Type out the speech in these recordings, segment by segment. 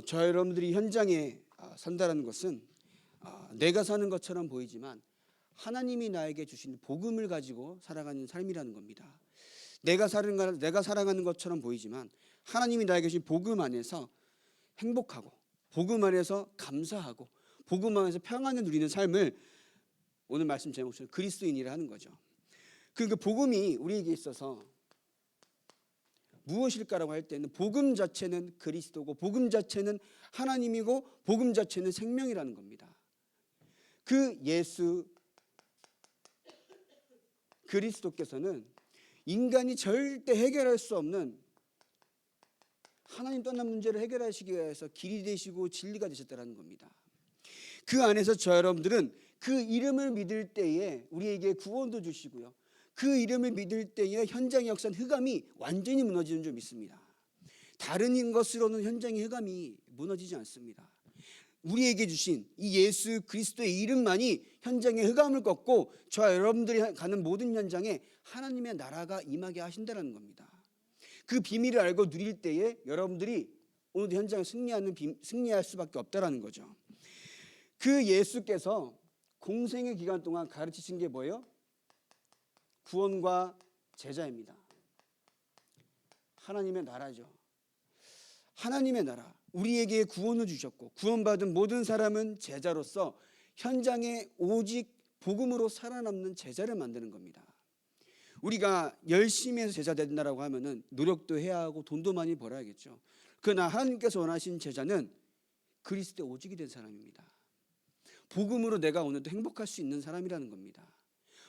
저 여러분들이 현장에 산다는 것은 내가 사는 것처럼 보이지만 하나님이 나에게 주신 복음을 가지고 살아가는 삶이라는 겁니다. 내가 살아가는 것처럼 보이지만 하나님이 나에게 주신 복음 안에서 행복하고 복음 안에서 감사하고 복음 안에서 평안을 누리는 삶을 오늘 말씀 제목처럼 그리스도인이라 하는 거죠. 그 복음이 우리에게 있어서 무엇일까라고 할 때는 복음 자체는 그리스도고 복음 자체는 하나님이고 복음 자체는 생명이라는 겁니다. 그 예수 그리스도께서는 인간이 절대 해결할 수 없는 하나님 떠난 문제를 해결하시기 위해서 길이 되시고 진리가 되셨다는 겁니다. 그 안에서 저 여러분들은 그 이름을 믿을 때에 우리에게 구원도 주시고요. 그 이름을 믿을 때에 현장의 역사는 흑암이 완전히 무너지는 줄 믿습니다. 다른 것으로는 현장의 흑암이 무너지지 않습니다. 우리에게 주신 이 예수 그리스도의 이름만이 현장의 흑암을 꺾고 저와 여러분들이 가는 모든 현장에 하나님의 나라가 임하게 하신다는 겁니다. 그 비밀을 알고 누릴 때에 여러분들이 오늘도 현장에 승리할 수밖에 없다는 거죠. 그 예수께서 공생의 기간 동안 가르치신 게 뭐예요? 구원과 제자입니다. 하나님의 나라죠. 하나님의 나라, 우리에게 구원을 주셨고 구원받은 모든 사람은 제자로서 현장에 오직 복음으로 살아남는 제자를 만드는 겁니다. 우리가 열심히 해서 제자 된다라고 하면은 노력도 해야 하고 돈도 많이 벌어야겠죠. 그러나 하나님께서 원하신 제자는 그리스도의 오직이 된 사람입니다. 복음으로 내가 오늘도 행복할 수 있는 사람이라는 겁니다.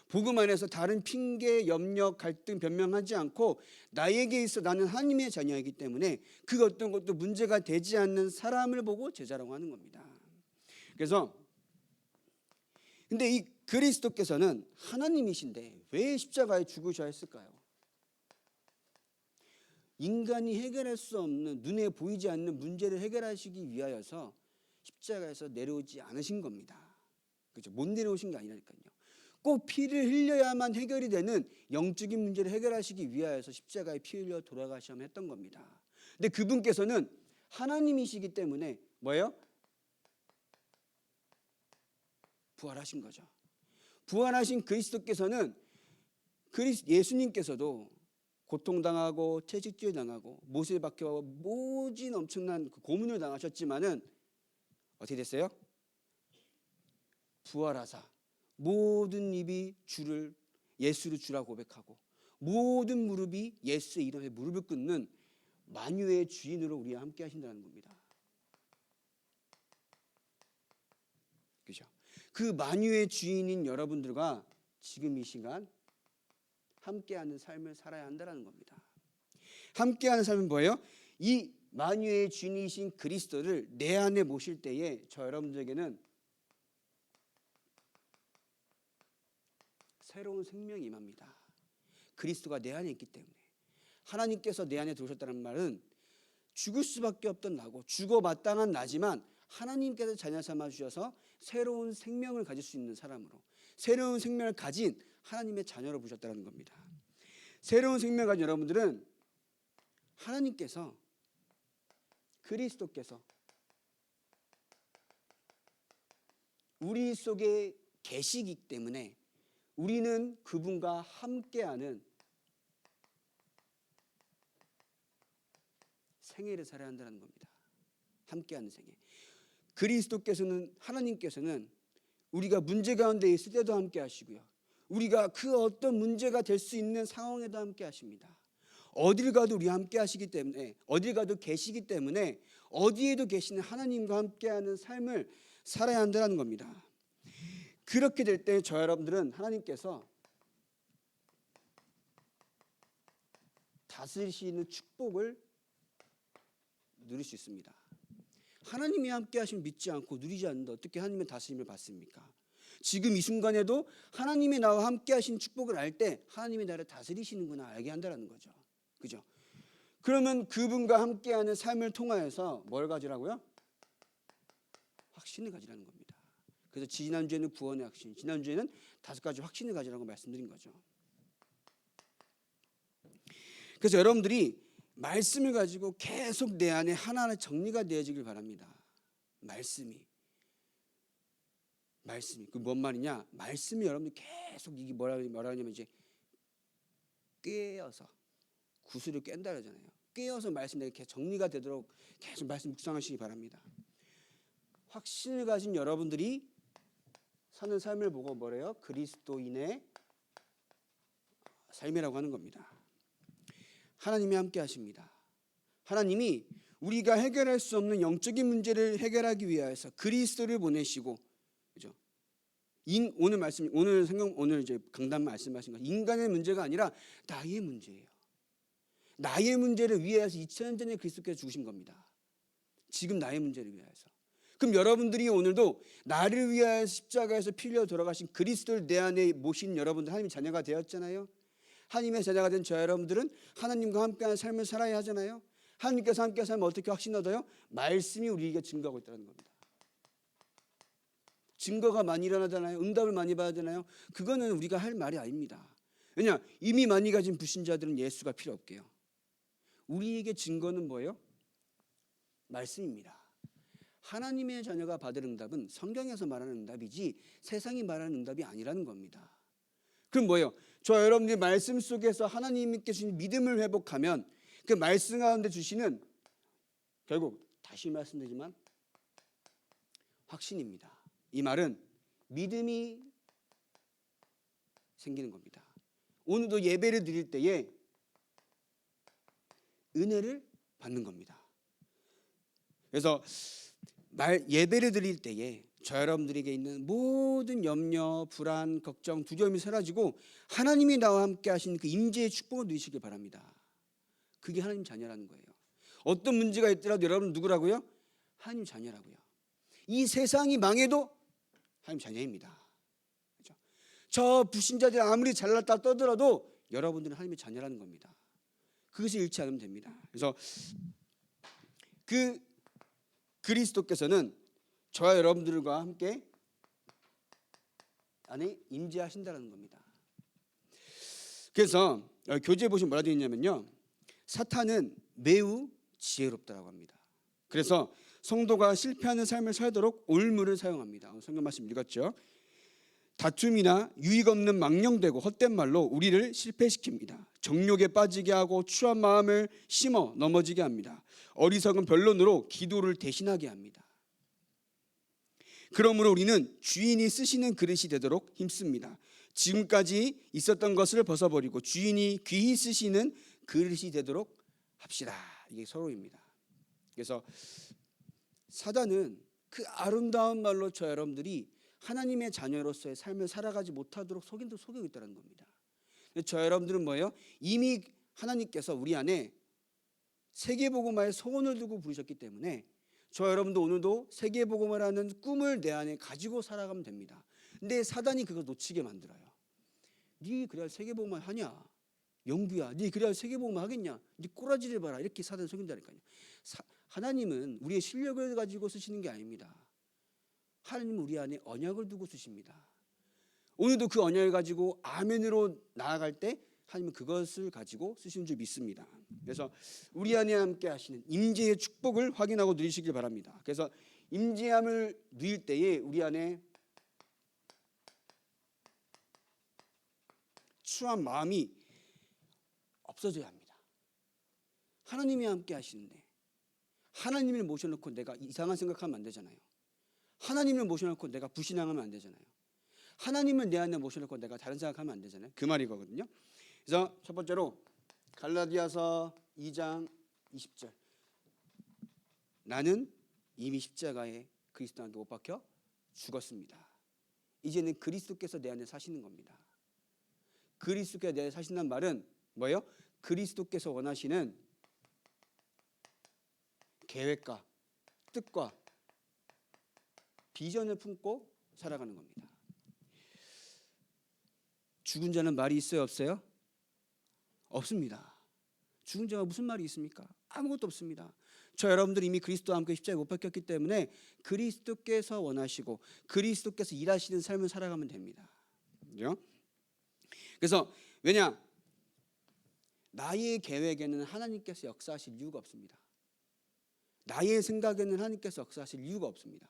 복음 안에서 다른 핑계, 염려, 갈등, 변명하지 않고 나에게 있어 나는 하나님의 자녀이기 때문에 그 어떤 것도 문제가 되지 않는 사람을 보고 제자라고 하는 겁니다. 그래서 근데 이 그리스도께서는 하나님이신데 왜 십자가에 죽으셔야 했을까요? 인간이 해결할 수 없는 눈에 보이지 않는 문제를 해결하시기 위하여서 십자가에서 내려오지 않으신 겁니다. 그렇죠? 못 내려오신 게 아니라니까요. 꼭 피를 흘려야만 해결이 되는 영적인 문제를 해결하시기 위하여서 십자가에 피 흘려 돌아가셔야 했던 겁니다. 근데 그분께서는 하나님이시기 때문에 뭐예요? 부활하신 거죠. 부활하신 그리스도께서는 예수님께서도 고통당하고 채찍질 당하고 못에 박혀 모진 엄청난 고문을 당하셨지만은 어떻게 됐어요? 부활하사 모든 입이 예수를 주라 고백하고 모든 무릎이 예수의 이름에 무릎을 꿇는 만유의 주인으로 우리와 함께 하신다는 겁니다. 그죠? 그 만유의 주인인 여러분들과 지금 이 시간 함께하는 삶을 살아야 한다는 겁니다. 함께하는 삶은 뭐예요? 이 만유의 주인이신 그리스도를 내 안에 모실 때에 저 여러분들에게는 새로운 생명이 임합니다. 그리스도가 내 안에 있기 때문에 하나님께서 내 안에 들어오셨다는 말은 죽을 수밖에 없던 나고 죽어 마땅한 나지만 하나님께서 자녀 삼아 주셔서 새로운 생명을 가질 수 있는 사람으로 새로운 생명을 가진 하나님의 자녀로 부르셨다는 겁니다. 새로운 생명을 가진 여러분들은 하나님께서 그리스도께서 우리 속에 계시기 때문에 우리는 그분과 함께하는 생애를 살아야 한다는 겁니다. 함께하는 생애. 그리스도께서는 하나님께서는 우리가 문제 가운데 있을 때도 함께 하시고요. 우리가 그 어떤 문제가 될 수 있는 상황에도 함께 하십니다. 어딜 가도 우리 함께 하시기 때문에 어딜 가도 계시기 때문에 어디에도 계시는 하나님과 함께하는 삶을 살아야 한다는 겁니다. 그렇게 될 때 저 여러분들은 하나님께서 다스리시는 축복을 누릴 수 있습니다. 하나님이 함께 하시면 믿지 않고 누리지 않는데 어떻게 하나님의 다스림을 받습니까? 지금 이 순간에도 하나님이 나와 함께 하시는 축복을 알 때 하나님이 나를 다스리시는구나 알게 한다는 거죠. 그죠? 그러면 그분과 함께하는 삶을 통하여서 뭘 가지라고요? 확신을 가지라는 겁니다. 그래서 지난주에는 구원의 확신, 지난주에는 5가지 확신을 가지라고 말씀드린 거죠. 그래서 여러분들이 말씀을 가지고 계속 내 안에 하나하나 정리가 되어지길 바랍니다. 말씀이 그 뭔 말이냐? 말씀이 여러분들 계속 이게 뭐라 하냐면 이제 꿰어서 구슬을 깬다 그러잖아요. 꿰어서 말씀 내가 계속 정리가 되도록 계속 말씀 묵상하시기 바랍니다. 확신을 가진 여러분들이 사는 삶을 보고 뭐래요? 그리스도인의 삶이라고 하는 겁니다. 하나님이 함께 하십니다. 하나님이 우리가 해결할 수 없는 영적인 문제를 해결하기 위해서 그리스도를 보내시고, 그죠? 오늘 이제 강단 말씀하신 것, 인간의 문제가 아니라 나의 문제예요. 나의 문제를 위해서 2000년 전에 그리스도께서 죽으신 겁니다. 지금 나의 문제를 위해서. 그럼 여러분들이 오늘도 나를 위하여 십자가에서 피 흘려 돌아가신 그리스도를 내 안에 모신 여러분들, 하나님의 자녀가 되었잖아요. 하나님의 자녀가 된 저 여러분들은 하나님과 함께하는 삶을 살아야 하잖아요. 하나님께서 함께 살면 어떻게 확신 얻어요? 말씀이 우리에게 증거하고 있다는 겁니다. 증거가 많이 일어나잖아요. 응답을 많이 받잖아요. 그거는 우리가 할 말이 아닙니다. 왜냐? 이미 많이 가진 불신자들은 예수가 필요 없게요. 우리에게 증거는 뭐예요? 말씀입니다. 하나님의 자녀가 받을 응답은 성경에서 말하는 응답이지 세상이 말하는 응답이 아니라는 겁니다. 그럼 뭐예요? 저 여러분들이 말씀 속에서 하나님께 주신 믿음을 회복하면 그 말씀 가운데 주시는, 결국 다시 말씀드리지만 확신입니다. 이 말은 믿음이 생기는 겁니다. 오늘도 예배를 드릴 때에 은혜를 받는 겁니다. 그래서 예배를 드릴 때에 저 여러분들에게 있는 모든 염려, 불안, 걱정, 두려움이 사라지고 하나님이 나와 함께 하신 그 임재의 축복을 누리시길 바랍니다. 그게 하나님 자녀라는 거예요. 어떤 문제가 있더라도 여러분 누구라고요? 하나님 자녀라고요. 이 세상이 망해도 하나님 자녀입니다. 그렇죠? 저 불신자들이 아무리 잘났다 떠들어도 여러분들은 하나님의 자녀라는 겁니다. 그것을 잃지 않으면 됩니다. 그래서 그 그리스도께서는 저와 여러분들과 함께 안에 임재하신다는 겁니다. 그래서 교재에 보시면 뭐라 되어 있냐면요, 사탄은 매우 지혜롭다라고 합니다. 그래서 성도가 실패하는 삶을 살도록 올무를 사용합니다. 성경 말씀 읽었죠? 다툼이나 유익 없는 망령되고 헛된 말로 우리를 실패시킵니다. 정욕에 빠지게 하고 추한 마음을 심어 넘어지게 합니다. 어리석은 변론으로 기도를 대신하게 합니다. 그러므로 우리는 주인이 쓰시는 그릇이 되도록 힘씁니다. 지금까지 있었던 것을 벗어버리고 주인이 귀히 쓰시는 그릇이 되도록 합시다. 이게 서로입니다. 그래서 사단은 그 아름다운 말로 저 여러분들이 하나님의 자녀로서의 삶을 살아가지 못하도록 속이고 있다는 겁니다. 저 여러분들은 뭐예요? 이미 하나님께서 우리 안에 세계복음화의 소원을 두고 부르셨기 때문에 저 여러분도 오늘도 세계복음화라는 꿈을 내 안에 가지고 살아가면 됩니다. 근데 사단이 그거 놓치게 만들어요. 네 그래야 세계복음화 하냐? 영부야, 네 그래야 세계복음화 하겠냐? 네 꼬라지를 봐라. 이렇게 사단을 속인다니까요. 하나님은 우리의 실력을 가지고 쓰시는 게 아닙니다. 하나님은 우리 안에 언약을 두고 쓰십니다. 오늘도 그 언약을 가지고 아멘으로 나아갈 때 하나님은 그것을 가지고 쓰시는 줄 믿습니다. 그래서 우리 안에 함께 하시는 임재의 축복을 확인하고 누리시길 바랍니다. 그래서 임재함을 누릴 때에 우리 안에 추한 마음이 없어져야 합니다. 하나님이 함께 하시는데 하나님을 모셔놓고 내가 이상한 생각하면 안 되잖아요. 하나님을 모셔놓고 내가 불신앙하면 안 되잖아요. 하나님을 내 안에 모셔놓고 내가 다른 생각하면 안 되잖아요. 그 말이거든요. 그래서 첫 번째로 갈라디아서 2장 20절, 나는 이미 십자가에 그리스도와 함께 못 박혀 죽었습니다. 이제는 그리스도께서 내 안에 사시는 겁니다. 그리스도께서 내 안에 사신다는 말은 뭐예요? 그리스도께서 원하시는 계획과 뜻과 비전을 품고 살아가는 겁니다. 죽은 자는 말이 있어요, 없어요? 없습니다. 죽은 자가 무슨 말이 있습니까? 아무것도 없습니다. 저 여러분들이 이미 그리스도와 함께 십자가에 못 박혔기 때문에 그리스도께서 원하시고 그리스도께서 일하시는 삶을 살아가면 됩니다. 그렇죠? 그래서 왜냐? 나의 계획에는 하나님께서 역사하실 이유가 없습니다. 나의 생각에는 하나님께서 역사하실 이유가 없습니다.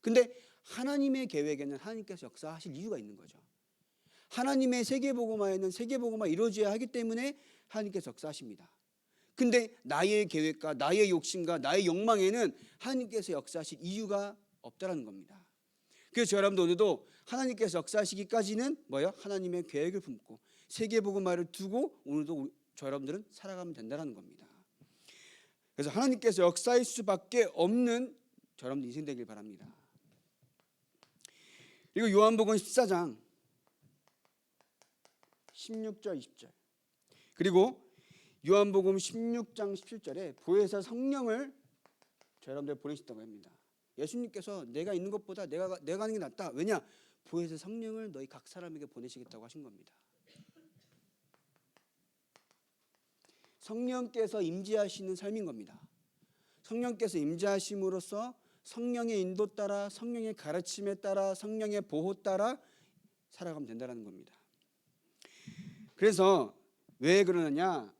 근데 하나님의 계획에는 하나님께서 역사하실 이유가 있는 거죠. 하나님의 세계복음화에는 세계복음화 이루어져야 하기 때문에 하나님께서 역사하십니다. 근데 나의 계획과 나의 욕심과 나의 욕망에는 하나님께서 역사하실 이유가 없다라는 겁니다. 그래서 여러분들 오늘도 하나님께서 역사하시기까지는 뭐예요? 하나님의 계획을 품고 세계복음화를 두고 오늘도 저 여러분들은 살아가면 된다는 겁니다. 그래서 하나님께서 역사할 수밖에 없는 저 여러분들 인생 되길 바랍니다. 그리고 요한복음 14장 16절 20절 그리고 요한복음 16장 17절에 보혜사 성령을 저 여러분들 보내셨다고 합니다. 예수님께서 내가 있는 것보다 내가 하는 게 낫다. 왜냐? 보혜사 성령을 너희 각 사람에게 보내시겠다고 하신 겁니다. 성령께서 임재하시는 삶인 겁니다. 성령께서 임재하심으로써 성령의 인도 따라 성령의 가르침에 따라 성령의 보호 따라 살아가면 된다는 겁니다. 그래서 왜 그러느냐?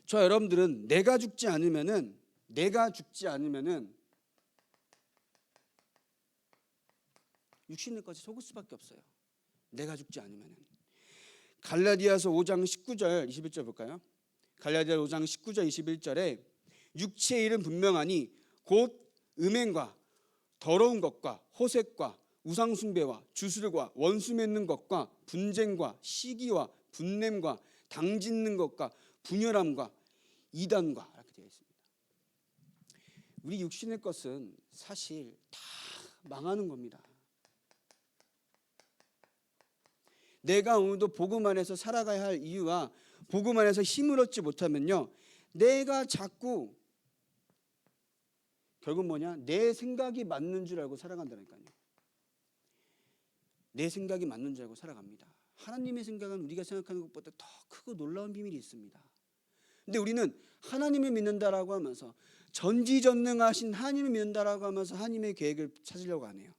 저 여러분들은 내가 죽지 않으면은 육신의 것이 속을 수밖에 없어요. 내가 죽지 않으면은. 갈라디아서 5장 19절 21절 볼까요? 갈라디아 5장 19절 21절에 육체의 일은 분명하니 곧 음행과 더러운 것과 호색과 우상숭배와 주술과 원수 맺는 것과 분쟁과 시기와 분냄과 당짓는 것과 분열함과 이단과 이렇게 되어 있습니다. 우리 육신의 것은 사실 다 망하는 겁니다. 내가 오늘도 복음 안에서 살아가야 할 이유와 복음 안에서 힘을 얻지 못하면요, 내가 자꾸 결국 뭐냐? 내 생각이 맞는 줄 알고 살아간다니까요. 내 생각이 맞는 줄 알고 살아갑니다. 하나님의 생각은 우리가 생각하는 것보다 더 크고 놀라운 비밀이 있습니다. 근데 우리는 하나님을 믿는다라고 하면서 전지전능하신 하나님을 믿는다라고 하면서 하나님의 계획을 찾으려고 하네요.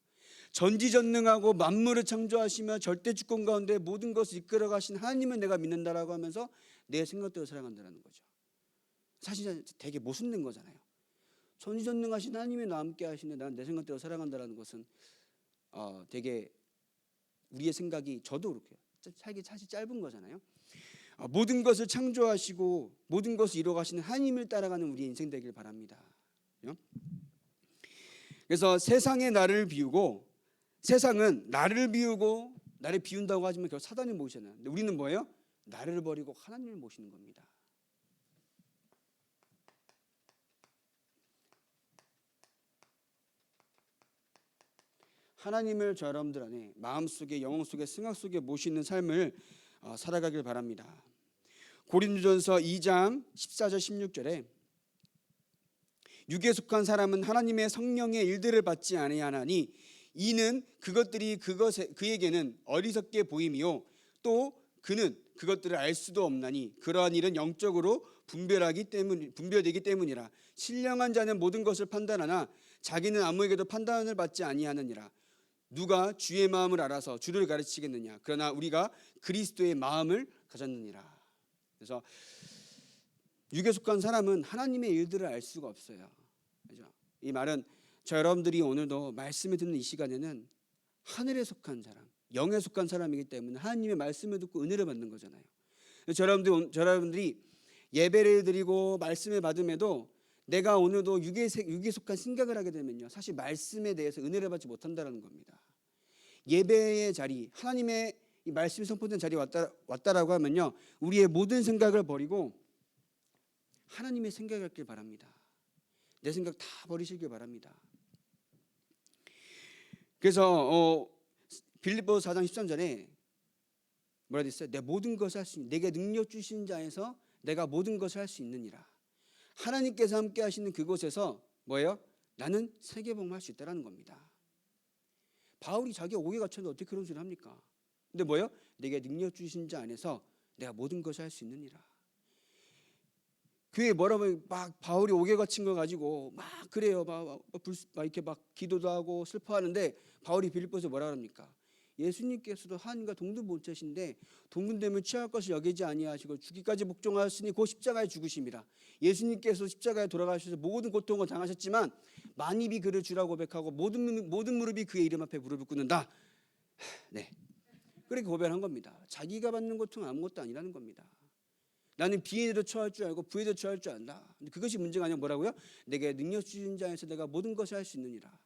전지전능하고 만물을 창조하시며 절대주권 가운데 모든 것을 이끌어 가신 하나님을 내가 믿는다라고 하면서 내 생각대로 살아간다는 거죠. 사실 되게 모순된 거잖아요. 전지전능하신 하나님이 나와 함께 하시는데 난 내 생각대로 살아간다는 것은 되게 우리의 생각이 저도 그렇고요. 살기 사실 짧은 거잖아요. 모든 것을 창조하시고 모든 것을 이루어 가시는 하나님을 따라가는 우리의 인생 되길 바랍니다. 그래서 세상의 나를 비우고 세상은 나를 비우고 나를 비운다고 하지만 결국 사단을 모시잖아요. 근데 우리는 뭐예요? 나를 버리고 하나님을 모시는 겁니다. 하나님을 저 여러분들 안에 마음속에 영혼 속에 생각 속에 모시는 삶을 살아가길 바랍니다. 고린도전서 2장 14절 16절에 육에 속한 사람은 하나님의 성령의 일들을 받지 아니하나니 이는 그것들이 그에게는 어리석게 보임이요 또 그는 그것들을 알 수도 없나니 그러한 일은 영적으로 분별되기 때문이라. 신령한 자는 모든 것을 판단하나 자기는 아무에게도 판단을 받지 아니하느니라. 누가 주의 마음을 알아서 주를 가르치겠느냐? 그러나 우리가 그리스도의 마음을 가졌느니라. 그래서 육에 속한 사람은 하나님의 일들을 알 수가 없어요. 그렇죠? 이 말은 저 여러분들이 오늘도 말씀을 듣는 이 시간에는 하늘에 속한 사람, 영에 속한 사람이기 때문에 하나님의 말씀을 듣고 은혜를 받는 거잖아요. 저 여러분들이 예배를 드리고 말씀을 받음에도 내가 오늘도 육에 속한 생각을 하게 되면요, 사실 말씀에 대해서 은혜를 받지 못한다는 겁니다. 예배의 자리, 하나님의 이 말씀이 선포된 자리에 왔다라고 하면요, 우리의 모든 생각을 버리고 하나님의 생각을 갖길 바랍니다. 내 생각 다 버리시길 바랍니다. 그래서 빌립보서 4장 13절에 뭐라 됐어요? 내 모든 것을 할 수 있는, 내게 능력 주신 자에서 내가 모든 것을 할 수 있느니라. 하나님께서 함께 하시는 그곳에서 뭐예요? 나는 세계복음할 수 있다는 겁니다. 바울이 자기가 옥에 갇혔는데 어떻게 그런 소리를 합니까? 근데 뭐예요? 내게 능력 주신 자 안에서 내가 모든 것을 할 수 있느니라. 교회에 뭐라고 막 바울이 옥에 갇힌 거 가지고 막 그래요. 막 이렇게 막 기도도 하고 슬퍼하는데 바울이 빌립보서 뭐라 합니까? 예수님께서도 하나님과 동등본체신데 동등됨을 취할 것을 여기지 아니하시고 죽기까지 복종하였으니 곧 십자가에 죽으심이라. 예수님께서 십자가에 돌아가셔서 모든 고통을 당하셨지만 만입이 그를 주라고 고백하고 모든 무릎이 그의 이름 앞에 무릎을 꿇는다. 네, 그렇게 고백한 겁니다. 자기가 받는 고통은 아무것도 아니라는 겁니다. 나는 비에도 처할 줄 알고 부에도 처할 줄 안다. 근데 그것이 문제가 아니라 뭐라고요? 내게 능력 주신 자에서 내가 모든 것을 할 수 있느니라.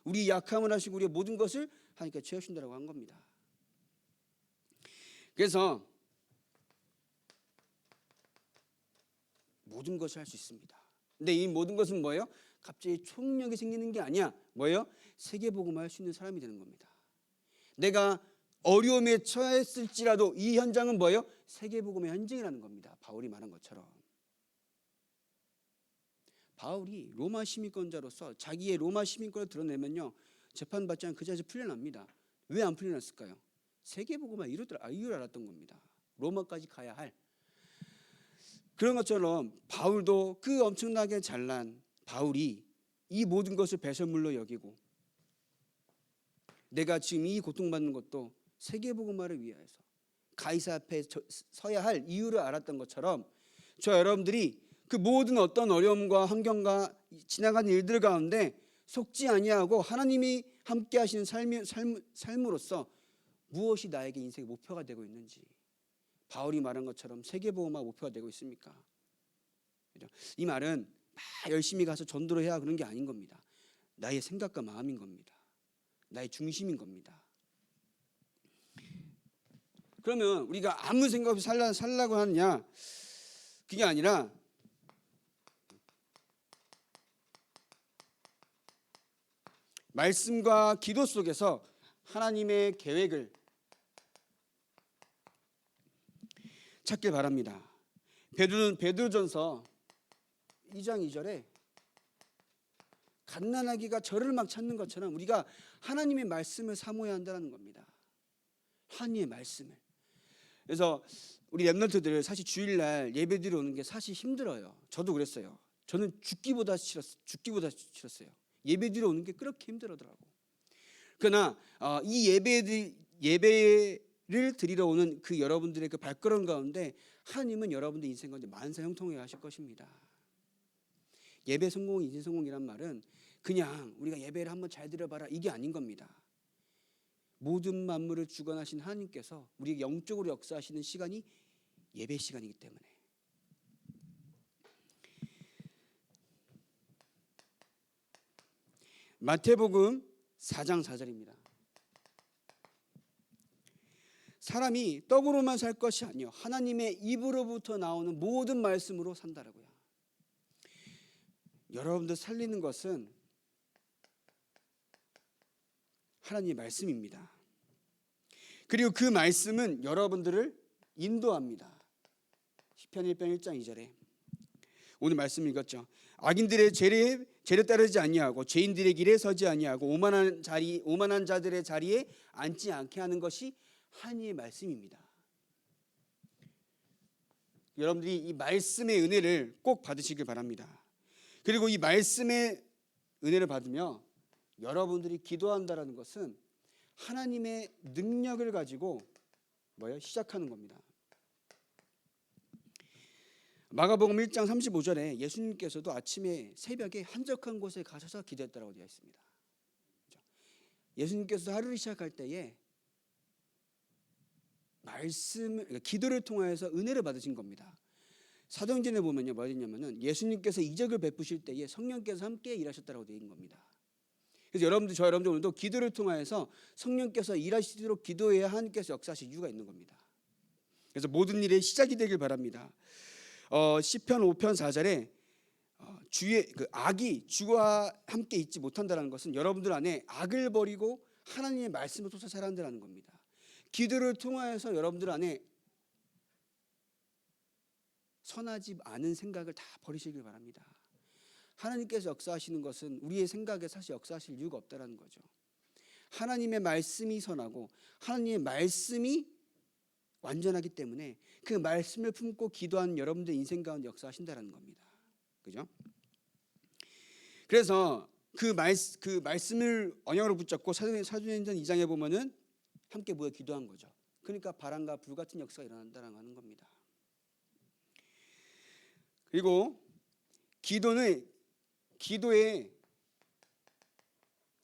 우리 약함을 하시고 우리의 모든 것을 하니까 채우신다라고 한 겁니다. 그래서 모든 것을 할 수 있습니다. 근데 이 모든 것은 뭐예요? 갑자기 초능력이 생기는 게 아니야. 뭐예요? 세계복음을 할 수 있는 사람이 되는 겁니다. 내가 어려움에 처했을지라도 이 현장은 뭐예요? 세계복음의 현장이라는 겁니다. 바울이 말한 것처럼. 바울이 로마 시민권자로서 자기의 로마 시민권을 드러내면요, 재판받지 않고 그 자리에서 풀려납니다. 왜 안 풀려났을까요? 세계복음의 이유를 알았던 겁니다. 로마까지 가야 할. 그런 것처럼 바울도 그 엄청나게 잘난 바울이 이 모든 것을 배설물로 여기고 내가 지금 이 고통받는 것도 세계복음화를 위하여서 가이사 앞에 서야 할 이유를 알았던 것처럼 저 여러분들이 그 모든 어떤 어려움과 환경과 지나가는 일들 가운데 속지 아니하고 하나님이 함께 하시는 삶으로서 무엇이 나에게 인생의 목표가 되고 있는지, 바울이 말한 것처럼 세계복음화 목표가 되고 있습니까? 이 말은 막 열심히 가서 전도를 해야 그런 게 아닌 겁니다. 나의 생각과 마음인 겁니다. 나의 중심인 겁니다. 그러면 우리가 아무 생각 없이 살라고 하느냐? 그게 아니라 말씀과 기도 속에서 하나님의 계획을 찾길 바랍니다. 베드로전서 2장 2절에 갓난아기가 젖을 막 찾는 것처럼 우리가 하나님의 말씀을 사모해야 한다는 겁니다. 하나님의 말씀을. 그래서 우리 랩런트들 사실 주일날 예배드리러 오는 게 사실 힘들어요. 저도 그랬어요. 저는 죽기보다 싫었어요. 예배드리러 오는 게 그렇게 힘들더라고. 그러나 이 예배를 드리러 오는 그 여러분들의 그 발걸음 가운데 하나님은 여러분들 인생 가운데 만사 형통하게 하실 것입니다. 예배 성공, 인생 성공이란 말은 그냥 우리가 예배를 한번 잘 드려봐라 이게 아닌 겁니다. 모든 만물을 주관하신 하나님께서 우리에게 영적으로 역사하시는 시간이 예배 시간이기 때문에 마태복음 4장 4절입니다. 사람이 떡으로만 살 것이 아니요 하나님의 입으로부터 나오는 모든 말씀으로 산다라고요. 여러분들 살리는 것은 하나님의 말씀입니다. 그리고 그 말씀은 여러분들을 인도합니다. 시편 1편 1장 2절에 오늘 말씀 읽었죠. 악인들의 죄를 따르지 아니하고 죄인들의 길에 서지 아니하고 오만한 자들의 자리에 앉지 않게 하는 것이 하나님의 말씀입니다. 여러분들이 이 말씀의 은혜를 꼭 받으시길 바랍니다. 그리고 이 말씀의 은혜를 받으며 여러분들이 기도한다라는 것은 하나님의 능력을 가지고 시작하는 겁니다. 마가복음 1장 35절에 예수님께서도 아침에 새벽에 한적한 곳에 가셔서 기도했다라고 되어 있습니다. 예수님께서 하루를 시작할 때에 기도를 통하여서 은혜를 받으신 겁니다. 사도행전에 보면요, 뭐였냐면은 예수님께서 이적을 베푸실 때에 성령께서 함께 일하셨다라고 되어 있는 겁니다. 그래서 저 여러분들 오늘도 기도를 통하여서 성령께서 일하시도록 기도해야 하나님께서 역사하실 이유가 있는 겁니다. 그래서 모든 일의 시작이 되길 바랍니다. 시편 5편 4절에 악이 주와 함께 있지 못한다는 것은 여러분들 안에 악을 버리고 하나님의 말씀을 쫓아 살아야 한다는 겁니다. 기도를 통하여서 여러분들 안에 선하지 않은 생각을 다 버리시길 바랍니다. 하나님께서 역사하시는 것은 우리의 생각에 사실 역사하실 이유가 없다는 거죠. 하나님의 말씀이 선하고 하나님의 말씀이 완전하기 때문에 그 말씀을 품고 기도하는 여러분들 인생 가운데 역사하신다는 겁니다. 그죠? 그래서 그 말씀을 언약으로 붙잡고 사도행전 2장에 보면은 함께 모여 기도한 거죠. 그러니까 바람과 불 같은 역사가 일어난다는 하는 겁니다. 그리고 기도에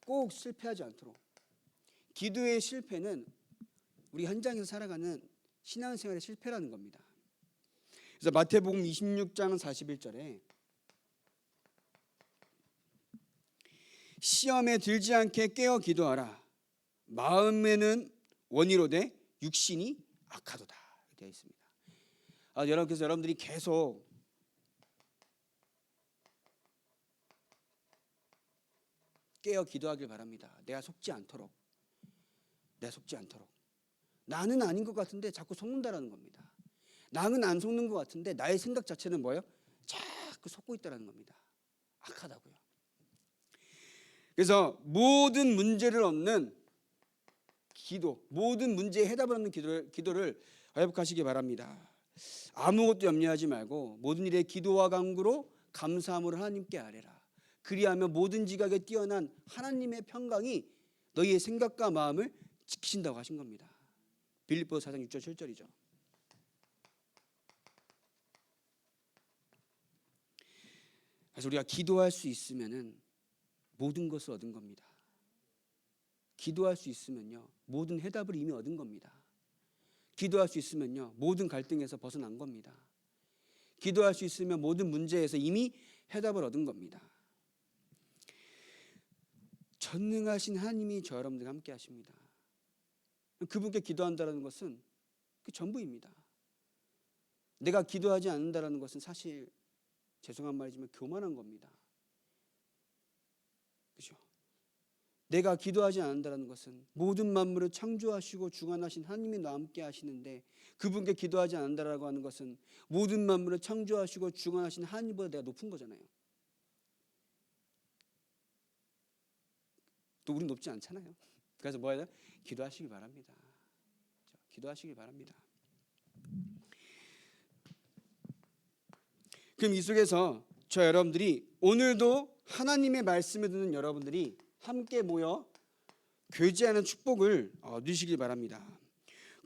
꼭 실패하지 않도록, 기도의 실패는 우리 현장에서 살아가는 신앙생활의 실패라는 겁니다. 그래서 마태복음 26장 41절에 시험에 들지 않게 깨어 기도하라. 마음에는 원이로되 육신이 악하도다 되어 있습니다. 여러분께서 여러분들이 계속 깨어 기도하길 바랍니다. 내가 속지 않도록. 나는 아닌 것 같은데 자꾸 속는다라는 겁니다. 나는 안 속는 것 같은데 나의 생각 자체는 뭐예요? 자꾸 속고 있다라는 겁니다. 악하다고요. 그래서 모든 문제를 없는 기도, 모든 문제에 해답을 없는 기도를 회복하시기 바랍니다. 아무것도 염려하지 말고 모든 일에 기도와 간구로 감사함으로 하나님께 아뢰라. 그리하면 모든 지각에 뛰어난 하나님의 평강이 너희의 생각과 마음을 지키신다고 하신 겁니다. 빌립보서 4장 6절 7절이죠. 그래서 우리가 기도할 수 있으면은 모든 것을 얻은 겁니다. 기도할 수 있으면요, 모든 해답을 이미 얻은 겁니다. 기도할 수 있으면요, 모든 갈등에서 벗어난 겁니다. 기도할 수 있으면 모든 문제에서 이미 해답을 얻은 겁니다. 전능하신 하나님이 저 여러분들과 함께 하십니다. 그분께 기도한다는 것은 그 전부입니다. 내가 기도하지 않는다는 것은 사실 죄송한 말이지만 교만한 겁니다. 그죠? 내가 기도하지 않는다는 것은 모든 만물을 창조하시고 주관하신 하나님이 나와 함께 하시는데 그분께 기도하지 않는다라고 하는 것은 모든 만물을 창조하시고 주관하신 하나님보다 내가 높은 거잖아요. 또 우린 높지 않잖아요. 그래서 뭐 해야 돼? 기도하시기 바랍니다. 기도하시기 바랍니다. 그럼 이 속에서 저 여러분들이 오늘도 하나님의 말씀을 듣는 여러분들이 함께 모여 교제하는 축복을 누리시길 바랍니다.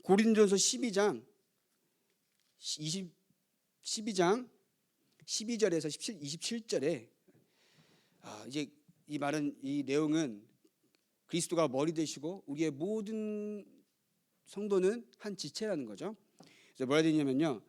고린도전서 12장 12절에서 27절에 이제 이 말은 이 내용은 그리스도가 머리 되시고 우리의 모든 성도는 한 지체라는 거죠. 그래서 뭐라 되냐면요,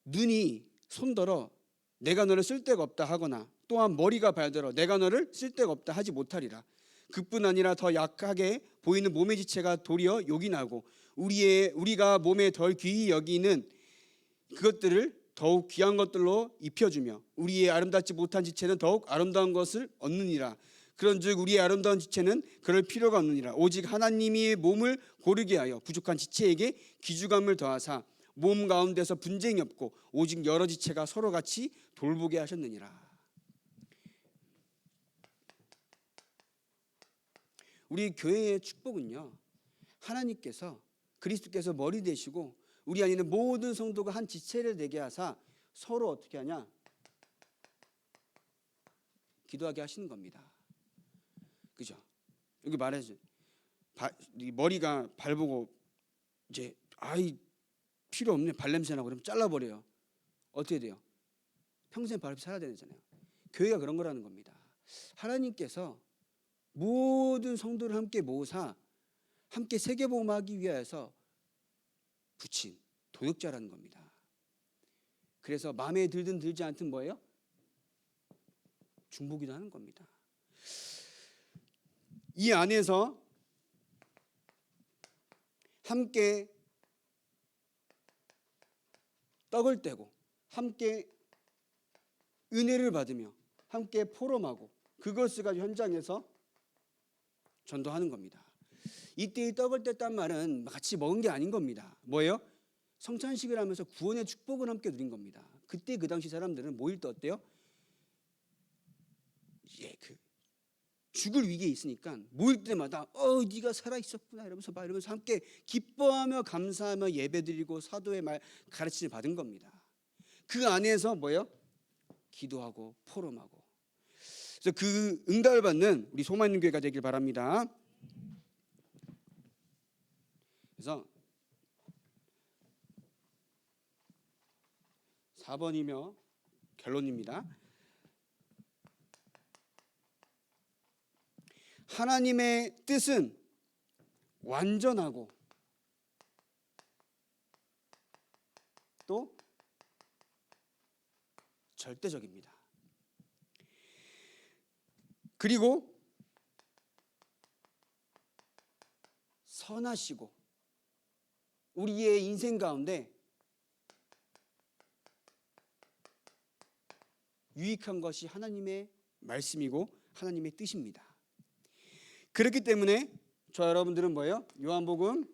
눈이 손더러 내가 너를 쓸데가 없다 하거나 또한 머리가 발더러 내가 너를 쓸데가 없다 하지 못하리라. 그뿐 아니라 더 약하게 보이는 몸의 지체가 도리어 욕이 나고 우리가 몸에 덜 귀히 여기는 그것들을 더욱 귀한 것들로 입혀주며 우리의 아름답지 못한 지체는 더욱 아름다운 것을 얻느니라. 그런즉 우리의 아름다운 지체는 그럴 필요가 없느니라. 오직 하나님이 몸을 고르게 하여 부족한 지체에게 귀주감을 더하사 몸 가운데서 분쟁이 없고 오직 여러 지체가 서로 같이 돌보게 하셨느니라. 우리 교회의 축복은요, 하나님께서 그리스도께서 머리 되시고 우리 안에 있는 모든 성도가 한 지체를 되게 하사 서로 어떻게 하냐? 기도하게 하시는 겁니다. 그죠? 여기 말해서 머리가 발보고 이제 필요 없네, 발냄새 나고 그러면 잘라버려요. 어떻게 돼요? 평생 발 없이 살아야 되잖아요. 교회가 그런 거라는 겁니다. 하나님께서 모든 성도를 함께 모으사 함께 세계복음하기 위하여서 붙인 도역자라는 겁니다. 그래서 마음에 들든 들지 않든 뭐예요? 중보기도 하는 겁니다. 이 안에서 함께 떡을 떼고 함께 은혜를 받으며 함께 포럼하고 그것을 가지고 현장에서 전도하는 겁니다. 이때 이 떡을 뗐단 말은 같이 먹은 게 아닌 겁니다. 뭐예요? 성찬식을 하면서 구원의 축복을 함께 누린 겁니다. 그때 그 당시 사람들은 모일 때 어때요? 죽을 위기에 있으니까 모일 때마다 네가 살아 있었구나 이러면서 함께 기뻐하며 감사하며 예배드리고 사도의 말 가르침을 받은 겁니다. 그 안에서 뭐예요? 기도하고 포럼하고. 그래서 그 응답을 받는 우리 소망있는 교회가 되길 바랍니다. 그래서 4번이며 결론입니다. 하나님의 뜻은 완전하고 또 절대적입니다. 그리고 선하시고 우리의 인생 가운데 유익한 것이 하나님의 말씀이고 하나님의 뜻입니다. 그렇기 때문에 저 여러분들은 뭐예요? 요한복음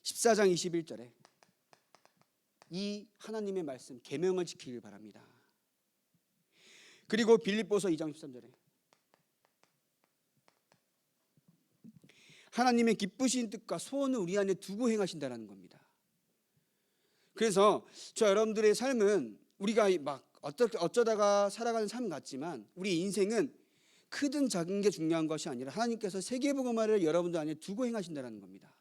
14장 21절에 이 하나님의 말씀 계명을 지키길 바랍니다. 그리고 빌립보서 2장 13절에 하나님의 기쁘신 뜻과 소원을 우리 안에 두고 행하신다는 겁니다. 그래서 저 여러분들의 삶은 우리가 막 어쩌다가 살아가는 삶 같지만 우리 인생은 크든 작은 게 중요한 것이 아니라 하나님께서 세계복음화를 여러분들 안에 두고 행하신다는 겁니다.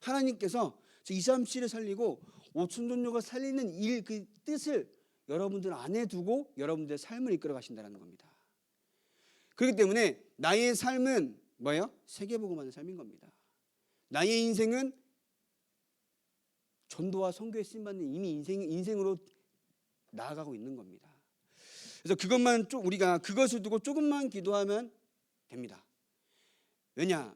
하나님께서 237을 살리고 5천존녀가 살리는 일 그 뜻을 여러분들 안에 두고 여러분들의 삶을 이끌어 가신다는 겁니다. 그렇기 때문에 나의 삶은 뭐예요? 세계복음화의 삶인 겁니다. 나의 인생은 전도와 선교에 쓰임받는 이미 인생으로 나아가고 있는 겁니다. 그래서 그것만 우리가 그것을 두고 조금만 기도하면 됩니다. 왜냐?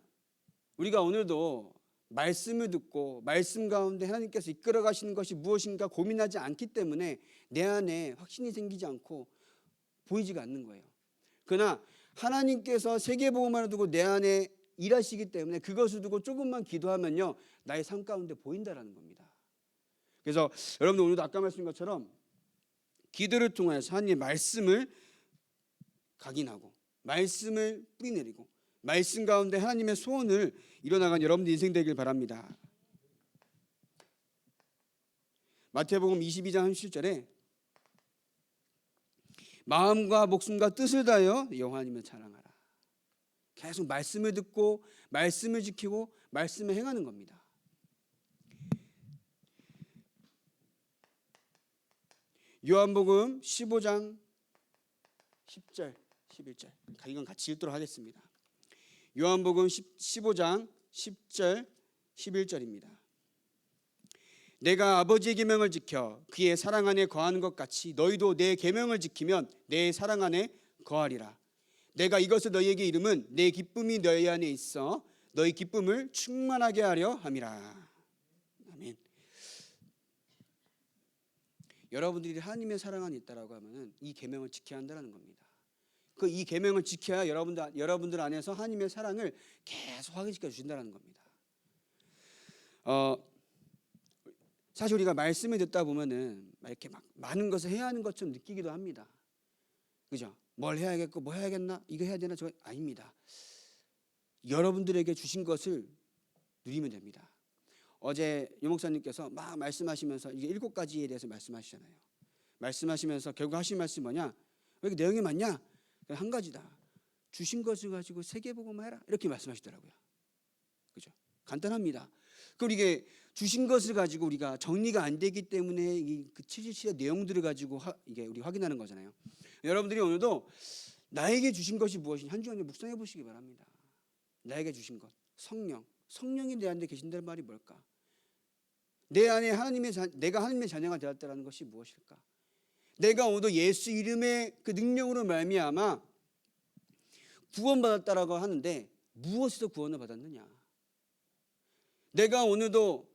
우리가 오늘도 말씀을 듣고 말씀 가운데 하나님께서 이끌어 가시는 것이 무엇인가 고민하지 않기 때문에 내 안에 확신이 생기지 않고 보이지가 않는 거예요. 그러나 하나님께서 세계복음화를 두고 내 안에 일하시기 때문에 그것을 두고 조금만 기도하면요 나의 삶 가운데 보인다라는 겁니다. 그래서 여러분들 오늘도 아까 말씀드린 것처럼 기도를 통해서 하나님의 말씀을 각인하고 말씀을 뿌리내리고 말씀 가운데 하나님의 소원을 이뤄나간 여러분들 인생 되길 바랍니다. 마태복음 22장 37절에 마음과 목숨과 뜻을 다하여 여호와 하나님을 사랑하라. 계속 말씀을 듣고 말씀을 지키고 말씀을 행하는 겁니다. 요한복음 15장 10절 11절 이건 같이 읽도록 하겠습니다. 요한복음 15장 10절 11절입니다. 내가 아버지의 계명을 지켜 그의 사랑 안에 거하는 것 같이 너희도 내 계명을 지키면 내 사랑 안에 거하리라. 내가 이것을 너희에게 이름은 내 기쁨이 너희 안에 있어 너희 기쁨을 충만하게 하려 함이라. 아멘. 여러분들이 하나님의 사랑 안에 있다라고 하면은 이 계명을 지켜야 한다는 겁니다. 그 이 계명을 지켜야 여러분들 안에서 하나님의 사랑을 계속 확인시켜 주신다는 겁니다. 사실 우리가 말씀을 듣다 보면은 이렇게 막 많은 것을 해야 하는 것처럼 느끼기도 합니다. 그죠? 뭘 해야겠고 뭐 해야겠나 이거 해야 되나 저거 아닙니다. 여러분들에게 주신 것을 누리면 됩니다. 어제 유 목사님께서 막 말씀하시면서 이게 7가지에 대해서 말씀하시잖아요. 말씀하시면서 결국 하신 말씀이 뭐냐? 왜 이렇게 내용이 많냐? 한 가지다. 주신 것을 가지고 세계복음화 해라. 이렇게 말씀하시더라고요. 그죠? 간단합니다. 그리고 이게 주신 것을 가지고 우리가 정리가 안 되기 때문에 그 77의 내용들을 가지고 이게 우리 확인하는 거잖아요. 여러분들이 오늘도 나에게 주신 것이 무엇인지 한 주간에 묵상해 보시기 바랍니다. 나에게 주신 것, 성령이 내 안에 계신다는 말이 뭘까? 내 안에 내가 하나님의 자녀가 되었다는 것이 무엇일까? 내가 오늘도 예수 이름의 그 능력으로 말미암아 구원받았다라고 하는데 무엇에서 구원을 받았느냐? 내가 오늘도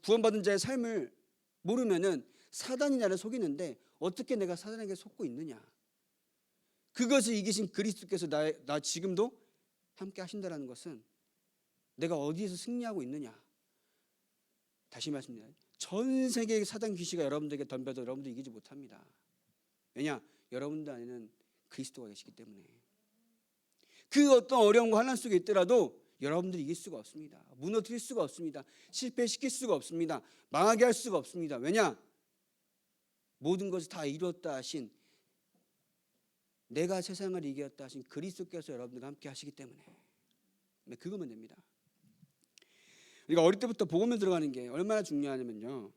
구원받은 자의 삶을 모르면은 사단이 나를 속이는데 어떻게 내가 사단에게 속고 있느냐? 그것을 이기신 그리스도께서 나 지금도 함께 하신다라는 것은 내가 어디에서 승리하고 있느냐? 다시 말씀드립니다. 전 세계의 사단 귀시가 여러분들에게 덤벼도 여러분들 이기지 못합니다. 왜냐? 여러분들 안에는 그리스도가 계시기 때문에. 그 어떤 어려움과 환난 속에 있더라도 여러분들이 이길 수가 없습니다. 무너뜨릴 수가 없습니다. 실패시킬 수가 없습니다. 망하게 할 수가 없습니다. 왜냐? 모든 것을 다 이루었다 하신 내가 세상을 이겼다 하신 그리스도께서 여러분들과 함께 하시기 때문에 그거면 됩니다. 우리가 어릴 때부터 복음에 들어가는 게 얼마나 중요하냐면요.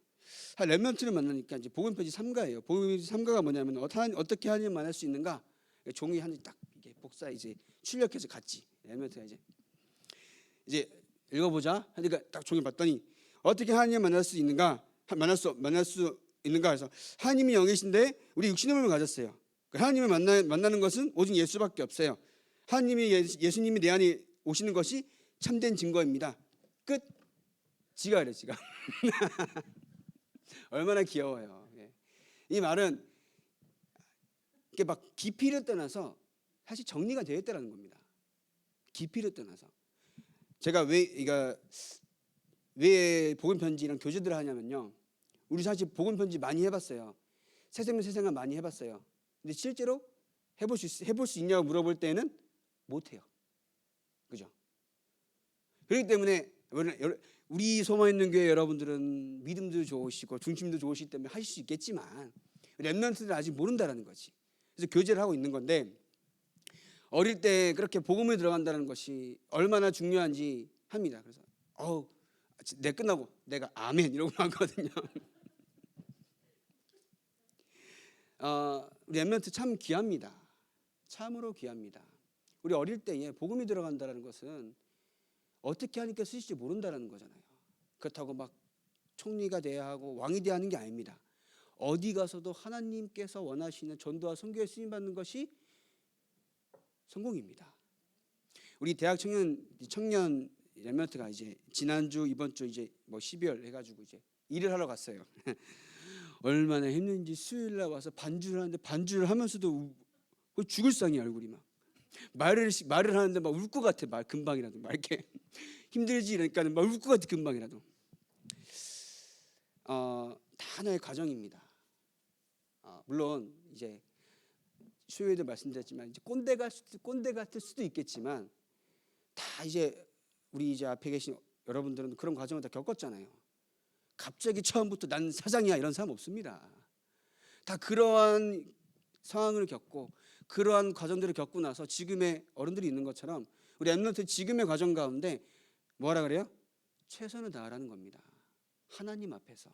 렘넌트를 만나니까 이제 복음 편지 3가예요. 복음 편지 3가가 뭐냐면 어떻게 하나님 만날 수 있는가? 종이 한 딱 이게 복사 이제 출력해서 갔지. 렘넌트가 이제 읽어보자. 하니까 딱 종이 봤더니 어떻게 하나님 만날 수 있는가? 만날 수 있는가 해서 하나님이 영이신데 우리 육신의 몸을 가졌어요. 하나님을 만나는 것은 오직 예수밖에 없어요. 예수님이 내 안에 오시는 것이 참된 증거입니다. 끝. 지가 그래 지가. 얼마나 귀여워요. 이 말은 이게 막 깊이를 떠나서 사실 정리가 되어 있다는 겁니다. 깊이를 떠나서 제가 왜 복음 편지랑 교제들을 하냐면요. 우리 사실 복음 편지 많이 해봤어요. 세상면 세상을 많이 해봤어요. 근데 실제로 해볼 수 있냐고 물어볼 때는 못해요. 그죠? 그렇기 때문에 우리 소망있는 교회 여러분들은 믿음도 좋으시고 중심도 좋으시기 때문에 하실 수 있겠지만 렘넌트들은 아직 모른다는 거지. 그래서 교제를 하고 있는 건데 어릴 때 그렇게 복음에 들어간다는 것이 얼마나 중요한지 합니다. 그래서 내 끝나고 내가 아멘 이러고 하거든요. 우리 렘넌트 참 귀합니다. 참으로 귀합니다. 우리 어릴 때에 복음이 들어간다는 것은 어떻게 하니까 쓰실지 모른다는 거잖아요. 그렇다고 막 총리가 돼야 하고 왕이 돼야 하는 게 아닙니다. 어디 가서도 하나님께서 원하시는 전도와 선교에 쓰임 받는 것이 성공입니다. 우리 대학 청년 렘넌트가 이제 지난주 이번 주 이제 12월 해가지고 이제 일을 하러 갔어요. 얼마나 힘든지 수요일 날 와서 반주를 하는데 반주를 하면서도 죽을 상이야 얼굴이 막. 말을 하는데 막 울 것 같아. 말 금방이라도 막 이렇게 힘들지 이러니까 막 울 것 같아 금방이라도. 다 하나의 과정입니다. 물론 이제 수요일에도 말씀드렸지만 이제 꼰대 같을 수도 있겠지만 다 이제 우리 이제 앞에 계신 여러분들은 그런 과정을 다 겪었잖아요. 갑자기 처음부터 난 사장이야 이런 사람 없습니다. 다 그러한 상황을 겪고 그러한 과정들을 겪고 나서 지금의 어른들이 있는 것처럼 우리 렘넌트 지금의 과정 가운데 뭐라 그래요? 최선을 다하라는 겁니다. 하나님 앞에서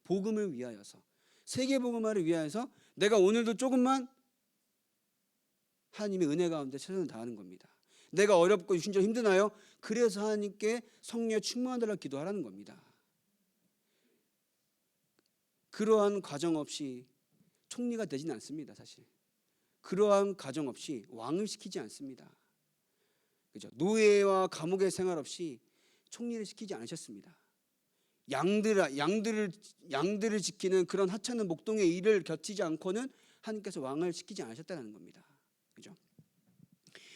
복음을 위하여서 세계 복음화를 위하여서 내가 오늘도 조금만 하나님의 은혜 가운데 최선을 다하는 겁니다. 내가 어렵고 육신적으로 힘드나요? 그래서 하나님께 성령에 충만하도록 기도하라는 겁니다. 그러한 과정 없이 총리가 되진 않습니다. 사실 그러한 과정 없이 왕을 시키지 않습니다. 그죠? 노예와 감옥의 생활 없이 총리를 시키지 않으셨습니다. 양들을 지키는 그런 하찮은 목동의 일을 겹치지 않고는 하나님께서 왕을 시키지 않으셨다는 겁니다. 그죠?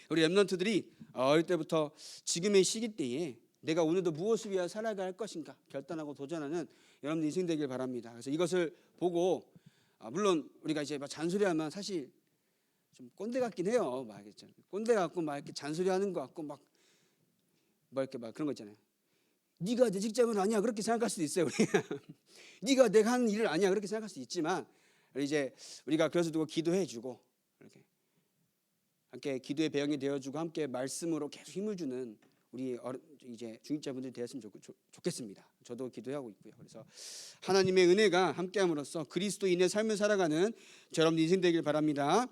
우리 렘넌트들이 어릴 때부터 지금의 시기 때에 내가 오늘도 무엇을 위하여 살아가야 할 것인가 결단하고 도전하는 여러분들 인생 되길 바랍니다. 그래서 이것을 보고 물론 우리가 이제 막 잔소리하면 사실 좀 꼰대 같긴 해요. 막 꼰대 같고 막 이렇게 잔소리하는 것 같고 막 이렇게 막 그런 거 있잖아요. 네가 내 직장을 아니야 그렇게 생각할 수도 있어요. 우리 네가 내가 하는 일을 아니야 그렇게 생각할 수 있지만 이제 우리가 그래서 누구 기도해주고 이렇게 함께 기도의 배경이 되어주고 함께 말씀으로 계속 힘을 주는 우리 이제 중직자분들이 되었으면 좋겠습니다. 저도 기도하고 있고요. 그래서 하나님의 은혜가 함께함으로써 그리스도인의 삶을 살아가는 여러분 인생 되길 바랍니다.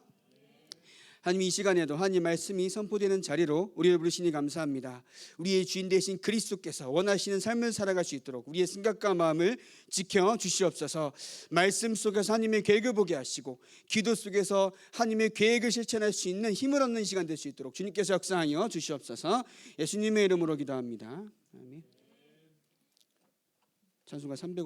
하나님 이 시간에도 하나님 말씀이 선포되는 자리로 우리를 부르시니 감사합니다. 우리의 주인 되신 그리스도께서 원하시는 삶을 살아갈 수 있도록 우리의 생각과 마음을 지켜 주시옵소서. 말씀 속에서 하나님의 계획을 보게 하시고 기도 속에서 하나님의 계획을 실천할 수 있는 힘을 얻는 시간 될 수 있도록 주님께서 역사하여 주시옵소서. 예수님의 이름으로 기도합니다. 아멘. 찬송가 300